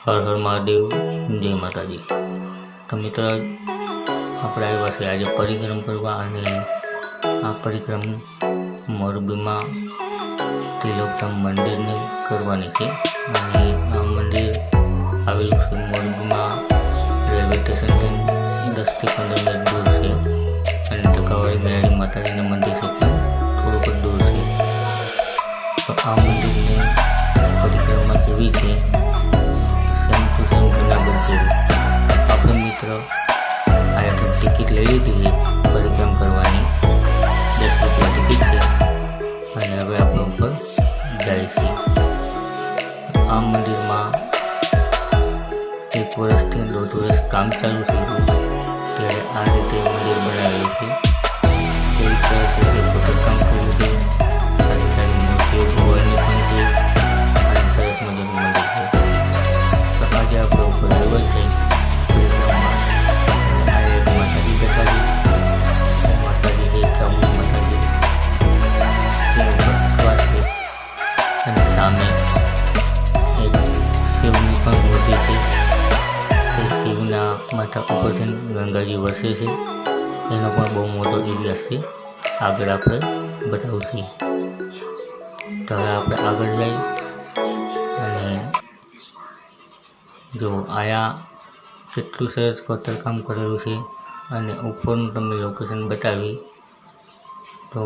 હર હર મહાદેવ, જય માતાજી। તો મિત્ર, આપણે આવ્યા છે આજે પરિક્રમ કરવા, અને આ પરિક્રમ મોરબીમાં ત્રિલોકધામ મંદિરને કરવાની છે। અને આ મંદિર આવેલું છે મોરબીમાં રેલવે સ્ટેશનથી 10 થી 15 મિનિટ દૂર છે, અને ટકાવાળી મેળી માતાજીના મંદિર છે પણ થોડુંક જ દૂર છે। તો આ મંદિરની પરિક્રમા કેવી છે, સેમ ટુ સેમ જૂનાગઢ જેવી। આપણે મિત્ર અહીંયાથી ટિકિટ લઈ લીધી છે પરિક્રમ કરવાની, 10 રૂપિયા ટિકિટ છે, અને હવે આપણે ઉપર જાય છે। આ મંદિરમાં 1 વર્ષથી 1.5 વર્ષ કામ ચાલુ છે, ત્યારે આ રીતે મંદિર બનાવેલું છે। કેવી સરસ રીતે કોતરકામ કર્યું છે, સારી સારી મૂર્તિઓ ભગવાનની પણ છે, અને સરસ મજાનું મંદિર છે। તો આજે આપણે ઉપર આવ્યા છે પરિક્રમમાં, આ એક માતાજી બેઠા છે, માતાજી છે, ચામુંડા માતાજી સિંહ ઉપર સવાર છે, અને સામે એક શિવની પણ મૂર્તિ છે। તે શિવના માથા ઉપરથી ગંગાજી વરસે છે, એનો પણ બહુ મોટો ઇતિહાસ છે, આગળ આપણે બતાવશું। તો હવે આપણે આગળ જઈ અને જો આયા કેટલું સરસ કોતરકામ કરેલું છે, અને ઉપરનું તમને લોકેશન બતાવી તો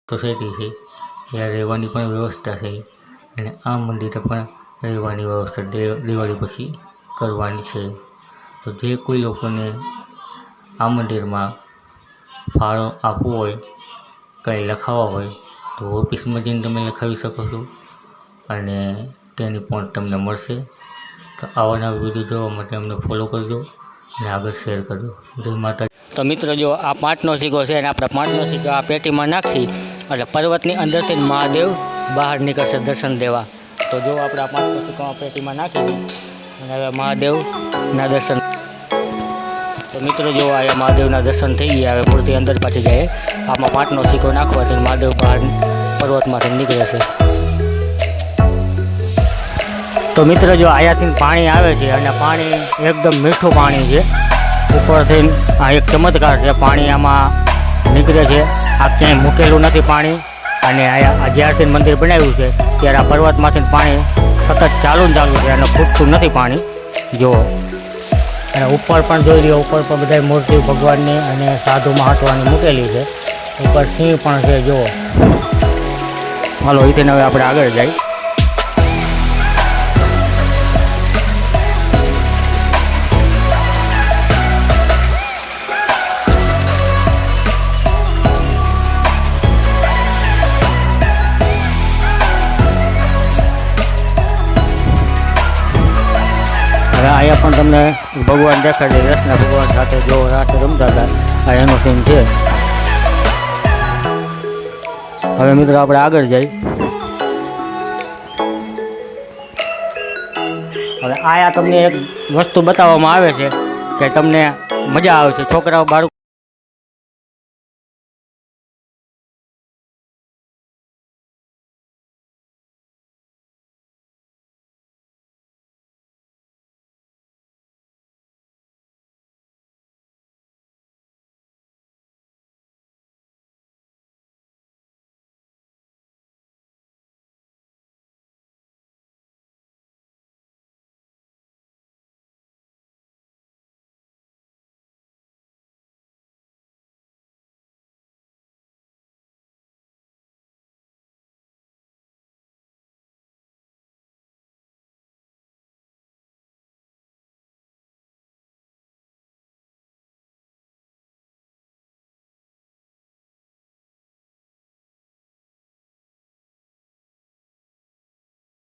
સોસાયટી છે, ત્યાં રહેવાની પણ વ્યવસ્થા છે, અને આ મંદિરે પણ રહેવાની વ્યવસ્થા દિવાળી પછી કરવાની છે। તો જે કોઈ લોકોને આ મંદિરમાં ફાળો આપવો હોય, કંઈ લખાવવા હોય, તો ઓફિસમાં જઈને તમે લખાવી શકો છો, અને તેની પણ તમને મળશે। તો આવા નવા વિડીયો જોવા માટે અમને ફોલો કરજો અને આગળ શેર કરજો। જય માતા। તો મિત્રો, જો આ 5નો સિક્કો છે, અને આપણે 5નો સિક્કો આ પેટીમાં નાખશી એટલે પર્વતની અંદરથી મહાદેવ બહાર નીકળશે દર્શન દેવા। તો જો આપણે આ 5નો સિક્કો આ પેટીમાં નાખી અને હવે મહાદેવના દર્શન। તો મિત્રો, જો આ મહાદેવના દર્શન થઈ ગયા, હવે મૂર્તિ અંદર પાછી જાય। આમાં 5નો સિક્કો નાખવાથી મહાદેવ બહાર પર્વતમાંથી નીકળે છે। તો મિત્રો, જો અહીંયાથી પાણી આવે છે, અને પાણી એકદમ મીઠું પાણી છે। ઉપરથી આ એક ચમત્કાર છે, પાણી આમાં નીકળે છે, આ ક્યાંય મૂકેલું નથી પાણી। અને અહીંયા જ્યારથી મંદિર બનાવ્યું છે ત્યારે આ પર્વતમાંથી પાણી સતત ચાલુ છે, અને ખૂટતું નથી પાણી। જુઓ, અને ઉપર પણ જોઈ લ્યો, ઉપર પણ બધા મૂર્તિ ભગવાનની અને સાધુ મહાત્માની મૂકેલી છે। ઉપર સિંહ પણ છે, જુઓ। હાલો, અહીંથી હવે આપણે આગળ જઈએ। અહીંયા પણ તમને ભગવાન દેખાડે, કૃષ્ણ ભગવાન સાથે જો રાતે રમતા હતા, આ એનો સીન છે। હવે મિત્રો આપણે આગળ જઈએ। હવે આયા તમને એક વસ્તુ બતાવવામાં આવે છે કે તમને મજા આવશે. છોકરાઓ બાળકો